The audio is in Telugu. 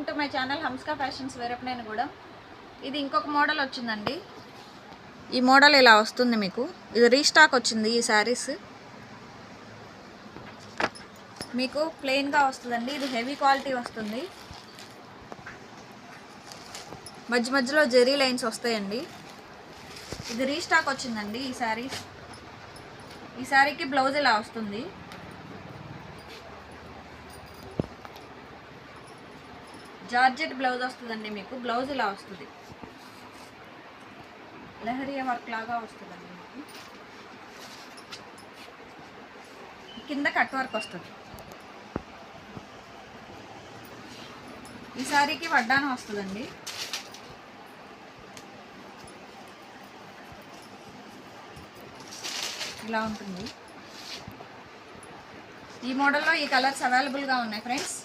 Welcome to my channel Hamska fashions Veerappanenigudem. ఇది ఇంకొక మోడల్ వచ్చిందండి. ఈ మోడల్ ఇలా వస్తుంది మీకు. ఇది రీస్టాక్ వచ్చింది. ఈ శారీస్ మీకు ప్లెయిన్గా వస్తుందండి. ఇది హెవీ క్వాలిటీ వస్తుంది. మధ్య మధ్యలో జెరీ లైన్స్ వస్తాయండి. ఇది రీస్టాక్ వచ్చిందండి. ఈ శారీకి బ్లౌజ్ ఇలా వస్తుంది. జార్జెట్ బ్లౌజ్ వస్తుందండి. మీకు బ్లౌజ్ ఇలా వస్తుంది. లహరియా వర్క్ లాగా వస్తుందండి. మీకు కింద కట్ వర్క్ వస్తుంది. ఈ శారీకి వడ్డానం వస్తుందండి. ఇలా ఉంటుంది. ఈ మోడల్లో ఈ కలర్స్ అవైలబుల్గా ఉన్నాయి ఫ్రెండ్స్.